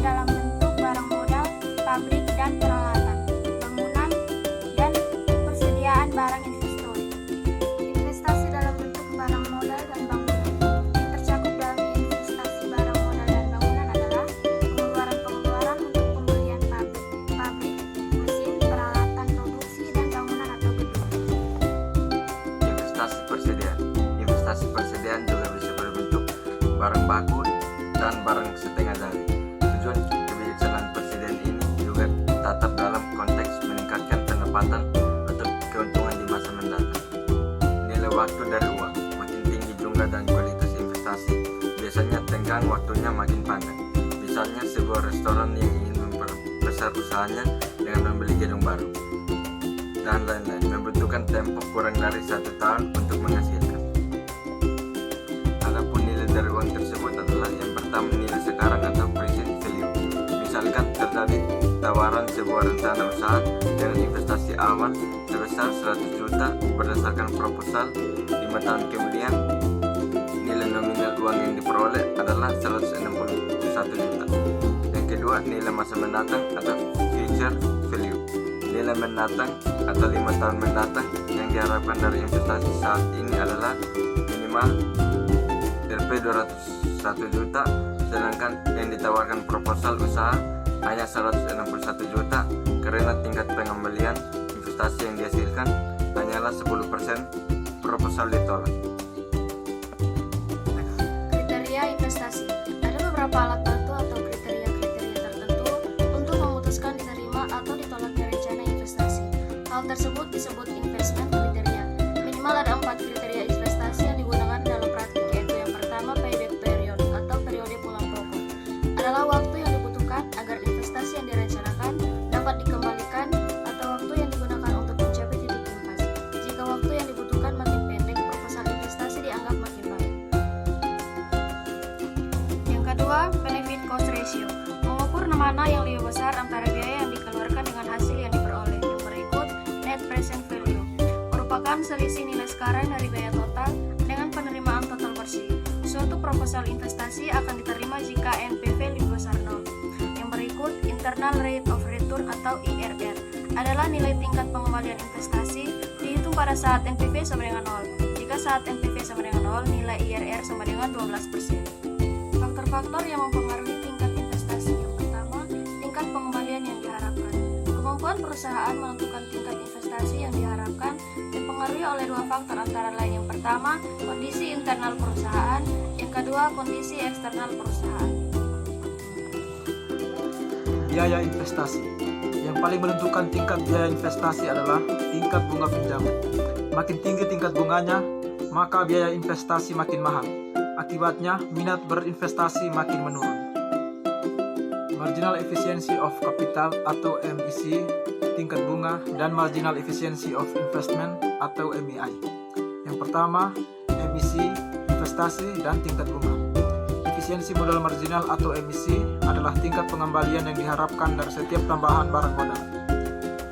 dalam bentuk barang modal, pabrik dan peralatan, bangunan, dan persediaan barang investor. Investasi dalam bentuk barang modal dan bangunan. Yang tercakup dalam investasi barang modal dan bangunan adalah pengeluaran-pengeluaran untuk pembelian pabrik, mesin, peralatan produksi, dan bangunan atau gedung. Investasi persediaan. Investasi persediaan juga bisa berbentuk barang baku dan barang setengah jadi. Tujuan kebijaksanaan persediaan ini juga tetap dalam konteks meningkatkan pendapatan atau keuntungan di masa mendatang. Nilai waktu dari uang. Makin tinggi jumlah dan kualitas investasi, biasanya tenggang waktunya makin panjang. Misalnya sebuah restoran yang ingin memperbesar usahanya dengan membeli gedung baru dan lain-lain, membutuhkan tempo kurang dari 1 tahun untuk menghasilkan. Adapun nilai dari uang tersebut adalah yang pertama nilai sekarang atau present value. Misalkan terjadi tawaran sebuah rencana usaha dengan investasi awal sebesar 100 juta berdasarkan proposal. 5 tahun kemudian nilai nominal uang yang diperoleh adalah 161 juta. Yang kedua, nilai masa mendatang atau future value. Nilai mendatang atau 5 tahun mendatang yang diharapkan dari investasi saat ini adalah minimal Rp 201 juta, sedangkan yang ditawarkan proposal usaha hanya 161 juta karena tingkat pengembalian investasi yang dihasilkan hanyalah 10%, proposal ditolak. Kriteria investasi. Ada beberapa alat bantu atau kriteria-kriteria tertentu untuk memutuskan diterima atau ditolaknya rencana investasi. Hal tersebut disebut investment kriteria. Minimal ada 4 kriteria investasi yang digunakan dalam praktik, yaitu yang pertama payback period atau periode pulang pokok. Adalah waktu yang dibutuhkan agar investasi yang direncanakan dapat dikembalikan atau waktu yang digunakan untuk mencapai titik impas. Jika waktu yang dibutuhkan makin pendek, proposal investasi dianggap makin baik. Yang kedua, benefit cost ratio. Mengukur mana yang lebih besar antara biaya yang dikeluarkan dengan hasil yang diperoleh. Yang berikut, net present value, merupakan selisih nilai sekarang dari biaya total dengan penerimaan total bersih. Suatu proposal investasi akan diterima jika NPV lebih besar 0. Yang berikut, internal rate of return atau IRR, adalah nilai tingkat pengembalian investasi dihitung pada saat NPV sama dengan 0. Jika saat NPV sama dengan 0, nilai IRR sama dengan 12%. Faktor-faktor yang mempengaruhi tingkat investasi. Yang pertama, tingkat pengembalian yang diharapkan. Kemampuan perusahaan menentukan tingkat investasi yang diharapkan dipengaruhi oleh 2 faktor, antara lain yang pertama, kondisi internal perusahaan, yang kedua, kondisi eksternal perusahaan. Biaya investasi. Yang paling menentukan tingkat biaya investasi adalah tingkat bunga pinjaman. Makin tinggi tingkat bunganya, maka biaya investasi makin mahal. Akibatnya, minat berinvestasi makin menurun. Marginal efficiency of capital atau MEC, tingkat bunga, dan marginal efficiency of investment atau MEI. Yang pertama, MEC, investasi, dan tingkat bunga. Efisiensi modal marginal atau MEC adalah tingkat pengembalian yang diharapkan dari setiap tambahan barang modal.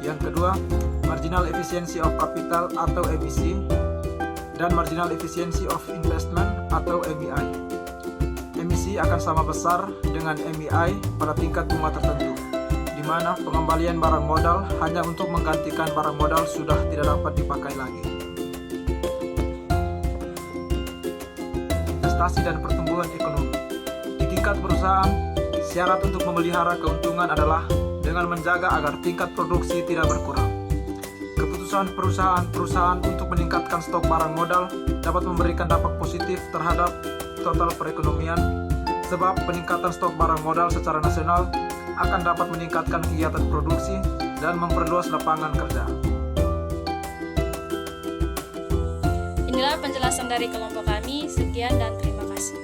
Yang kedua, marginal efficiency of capital atau MEC, dan marginal efficiency of investment atau MEI. MEC akan sama besar dengan MEI pada tingkat bunga tertentu, di mana pengembalian barang modal hanya untuk menggantikan barang modal sudah tidak dapat dipakai lagi. Investasi dan pertumbuhan ekonomi. Di tingkat perusahaan, syarat untuk memelihara keuntungan adalah dengan menjaga agar tingkat produksi tidak berkurang. Keputusan perusahaan untuk meningkatkan stok barang modal dapat memberikan dampak positif terhadap total perekonomian, sebab peningkatan stok barang modal secara nasional akan dapat meningkatkan kegiatan produksi dan memperluas lapangan kerja. Inilah penjelasan dari kelompok kami. Sekian dan terima kasih.